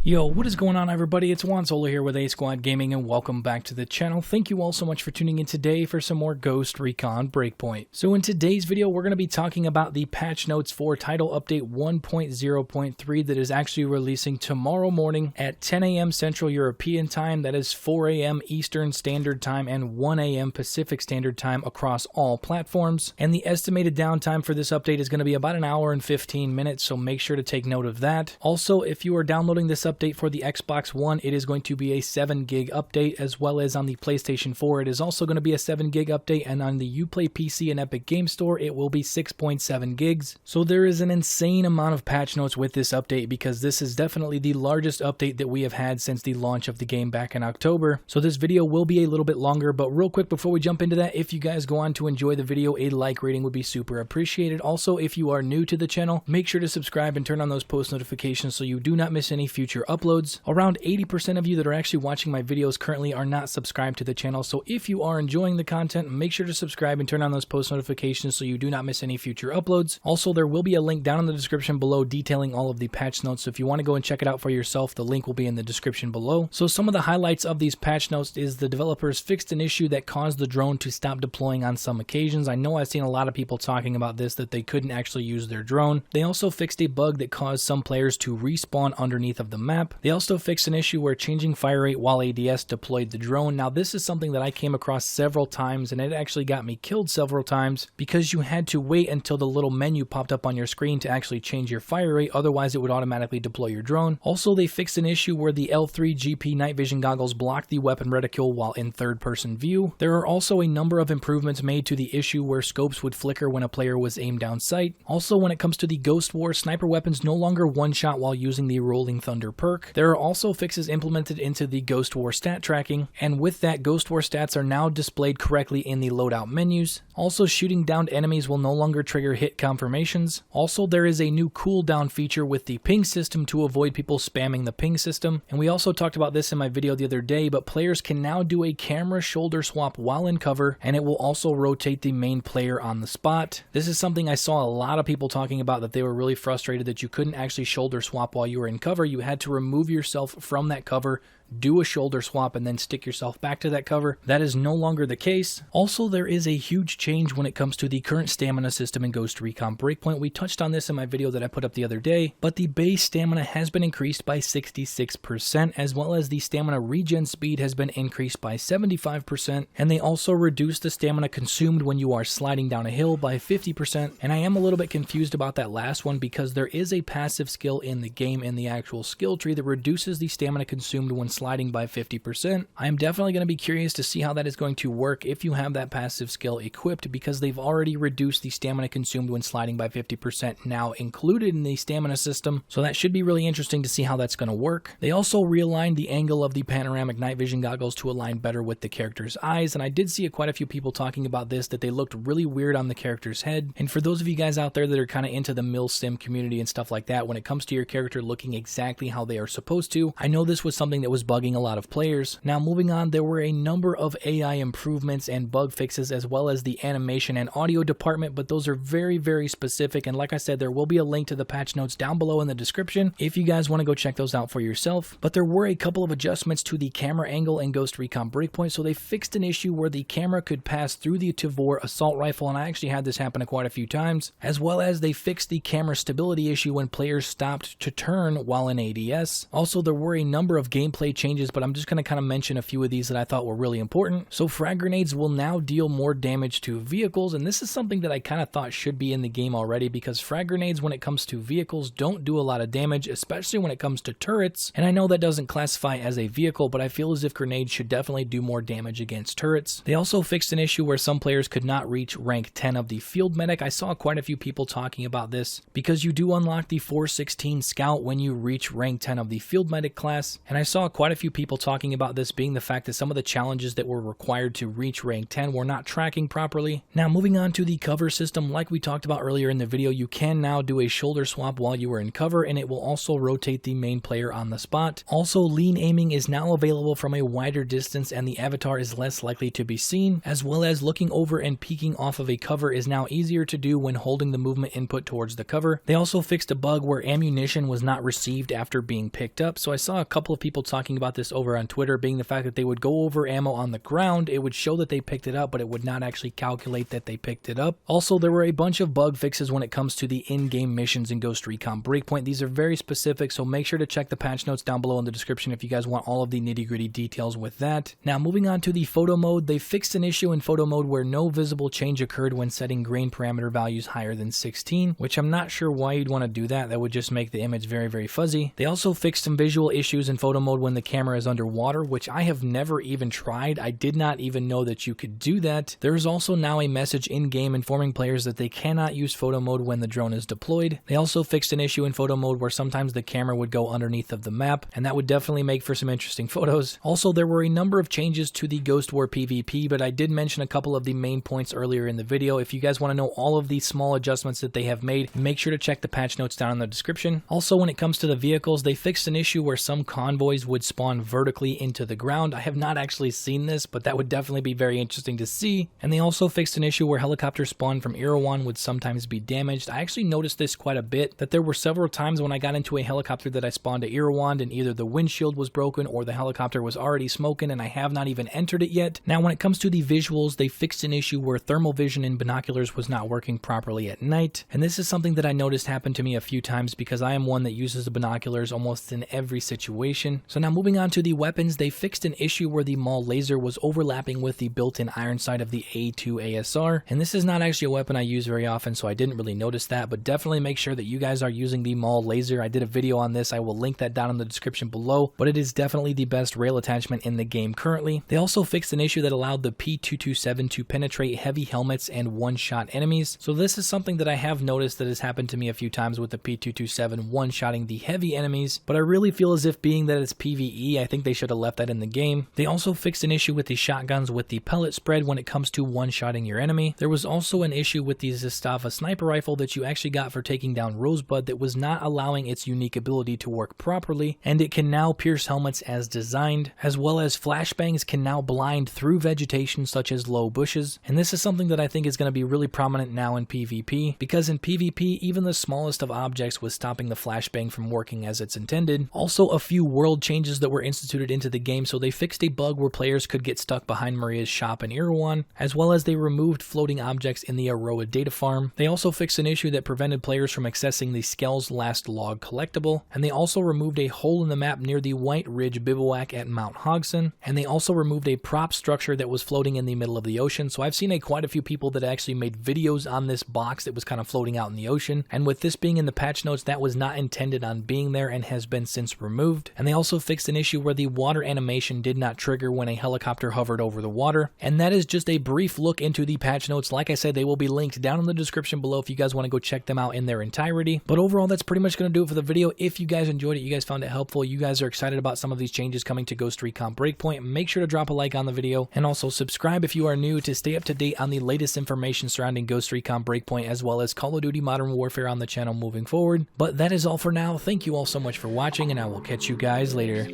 Yo, what is going on, everybody? It's Juan Solo here with A Squad Gaming, and welcome back to the channel. Thank you all so much for tuning in today for some more Ghost Recon Breakpoint. So in today's video, we're going to be talking about the patch notes for title update 1.0.3 that is actually releasing tomorrow morning at 10 a.m. Central European Time. That is 4 a.m. Eastern Standard Time and 1 a.m. Pacific Standard Time across all platforms. And the estimated downtime for this update is going to be about an hour and 15 minutes, so make sure to take note of that. Also, if you are downloading this update for the Xbox One, it is going to be a 7 gig update, as well as on the PlayStation 4 it is also going to be a 7 gig update, and on the Uplay PC and Epic Game Store it will be 6.7 gigs. So there is an insane amount of patch notes with this update, because this is definitely the largest update that we have had since the launch of the game back in October. So this video will be a little bit longer, but real quick before we jump into that, if you guys go on to enjoy the video, a like rating would be super appreciated. Also, if you are new to the channel, make sure to subscribe and turn on those post notifications so you do not miss any future uploads. Around 80% of you that are actually watching my videos currently are not subscribed to the channel, so if you are enjoying the content, make sure to subscribe and turn on those post notifications so you do not miss any future uploads. Also, there will be a link down in the description below detailing all of the patch notes, so if you want to go and check it out for yourself, the link will be in the description below. So some of the highlights of these patch notes is the developers fixed an issue that caused the drone to stop deploying on some occasions. I know I've seen a lot of people talking about this, that they couldn't actually use their drone. They also fixed a bug that caused some players to respawn underneath of the map. They also fixed an issue where changing fire rate while ADS deployed the drone. Now this is something that I came across several times, and it actually got me killed several times because you had to wait until the little menu popped up on your screen to actually change your fire rate, otherwise it would automatically deploy your drone. Also, they fixed an issue where the L3 GP night vision goggles block the weapon reticule while in third person view. There are also a number of improvements made to the issue where scopes would flicker when a player was aimed down sight. Also, when it comes to the Ghost War, sniper weapons no longer one shot while using the Rolling Thunder perk. There are also fixes implemented into the Ghost War stat tracking, and with that, Ghost War stats are now displayed correctly in the loadout menus. Also, shooting downed enemies will no longer trigger hit confirmations. Also, there is a new cooldown feature with the ping system to avoid people spamming the ping system, and we also talked about this in my video the other day, but players can now do a camera shoulder swap while in cover, and it will also rotate the main player on the spot. This is something I saw a lot of people talking about, that they were really frustrated that you couldn't actually shoulder swap while you were in cover. You had to remove yourself from that cover, do a shoulder swap, and then stick yourself back to that cover. That is no longer the case. Also, there is a huge change when it comes to the current stamina system in Ghost Recon Breakpoint. We touched on this in my video that I put up the other day, but the base stamina has been increased by 66%, as well as the stamina regen speed has been increased by 75%, and they also reduced the stamina consumed when you are sliding down a hill by 50%, and I am a little bit confused about that last one, because there is a passive skill in the game in the actual skill tree that reduces the stamina consumed when sliding by 50%. I am definitely going to be curious to see how that is going to work if you have that passive skill equipped, because they've already reduced the stamina consumed when sliding by 50% now included in the stamina system, so that should be really interesting to see how that's going to work. They also realigned the angle of the panoramic night vision goggles to align better with the character's eyes, and I did see quite a few people talking about this, that they looked really weird on the character's head. And for those of you guys out there that are kind of into the milsim community and stuff like that, when it comes to your character looking exactly how they are supposed to, I know this was something that was bugging a lot of players. Now moving on, there were a number of AI improvements and bug fixes, as well as the animation and audio department, but those are very specific, and like I said, there will be a link to the patch notes down below in the description if you guys want to go check those out for yourself. But there were a couple of adjustments to the camera angle in Ghost Recon Breakpoint. So they fixed an issue where the camera could pass through the Tavor assault rifle, and I actually had this happen quite a few times, as well as they fixed the camera stability issue when players stopped to turn while in ADS. Also, there were a number of gameplay changes, but I'm just going to kind of mention a few of these that I thought were really important. So frag grenades will now deal more damage to vehicles, and this is something that I kind of thought should be in the game already, because frag grenades when it comes to vehicles don't do a lot of damage, especially when it comes to turrets. And I know that doesn't classify as a vehicle, but I feel as if grenades should definitely do more damage against turrets. They also fixed an issue where some players could not reach rank 10 of the field medic. I saw quite a few people talking about this, because you do unlock the 416 scout when you reach rank 10 of the field medic class, and I saw quite quite a few people talking about this being the fact that some of the challenges that were required to reach rank 10 were not tracking properly. Now moving on to the cover system, like we talked about earlier in the video, you can now do a shoulder swap while you are in cover, and it will also rotate the main player on the spot. Also, lean aiming is now available from a wider distance and the avatar is less likely to be seen, as well as looking over and peeking off of a cover is now easier to do when holding the movement input towards the cover. They also fixed a bug where ammunition was not received after being picked up, so I saw a couple of people talking about this over on Twitter, being the fact that they would go over ammo on the ground, it would show that they picked it up, but it would not actually calculate that they picked it up. Also, there were a bunch of bug fixes when it comes to the in-game missions in Ghost Recon Breakpoint. These are very specific, so make sure to check the patch notes down below in the description if you guys want all of the nitty-gritty details with that. Now moving on to the photo mode, they fixed an issue in photo mode where no visible change occurred when setting grain parameter values higher than 16, which I'm not sure why you'd want to do that. That would just make the image very, very fuzzy. They also fixed some visual issues in photo mode when the camera is underwater, which I have never even tried. I did not even know that you could do that. There is also now a message in-game informing players that they cannot use photo mode when the drone is deployed. They also fixed an issue in photo mode where sometimes the camera would go underneath of the map, and that would definitely make for some interesting photos. Also, there were a number of changes to the Ghost War PvP, but I did mention a couple of the main points earlier in the video. If you guys want to know all of the small adjustments that they have made, make sure to check the patch notes down in the description. Also, when it comes to the vehicles, they fixed an issue where some convoys would spawn vertically into the ground. I have not actually seen this, but that would definitely be very interesting to see. And they also fixed an issue where helicopters spawned from Erewhon would sometimes be damaged. I actually noticed this quite a bit, that there were several times when I got into a helicopter that I spawned at Erewhon and either the windshield was broken or the helicopter was already smoking and I have not even entered it yet. Now when it comes to the visuals, they fixed an issue where thermal vision in binoculars was not working properly at night, and this is something that I noticed happened to me a few times because I am one that uses the binoculars almost in every situation. So now moving on to the weapons, they fixed an issue where the Maul laser was overlapping with the built-in iron sight of the A2 ASR, and this is not actually a weapon I use very often, so I didn't really notice that, but definitely make sure that you guys are using the Maul laser. I did a video on this, I will link that down in the description below, but it is definitely the best rail attachment in the game currently. They also fixed an issue that allowed the P227 to penetrate heavy helmets and one-shot enemies, so this is something that I have noticed that has happened to me a few times with the P227 one-shotting the heavy enemies, but I really feel as if being that it's PvE, I think they should have left that in the game. They also fixed an issue with the shotguns with the pellet spread when it comes to one-shotting your enemy. There was also an issue with the Zastava sniper rifle that you actually got for taking down Rosebud that was not allowing its unique ability to work properly, and it can now pierce helmets as designed, as well as flashbangs can now blind through vegetation such as low bushes, and this is something that I think is going to be really prominent now in PvP, because in PvP even the smallest of objects was stopping the flashbang from working as it's intended. Also a few world changes that were instituted into the game, so they fixed a bug where players could get stuck behind Maria's shop in Erewhon, as well as they removed floating objects in the Aroa data farm. They also fixed an issue that prevented players from accessing the Skell's last log collectible, and they also removed a hole in the map near the White Ridge bivouac at Mount Hogson, and they also removed a prop structure that was floating in the middle of the ocean. So I've seen quite a few people that actually made videos on this box that was kind of floating out in the ocean, and with this being in the patch notes, that was not intended on being there and has been since removed. And they also fixed an issue where the water animation did not trigger when a helicopter hovered over the water, and that is just a brief look into the patch notes. Like I said, they will be linked down in the description below if you guys want to go check them out in their entirety. But overall, that's pretty much going to do it for the video. If you guys enjoyed it, you guys found it helpful, you guys are excited about some of these changes coming to Ghost Recon Breakpoint, make sure to drop a like on the video, and also subscribe if you are new to stay up to date on the latest information surrounding Ghost Recon Breakpoint, as well as Call of Duty Modern Warfare on the channel moving forward. But that is all for now. Thank you all so much for watching, and I will catch you guys later.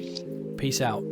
Peace out.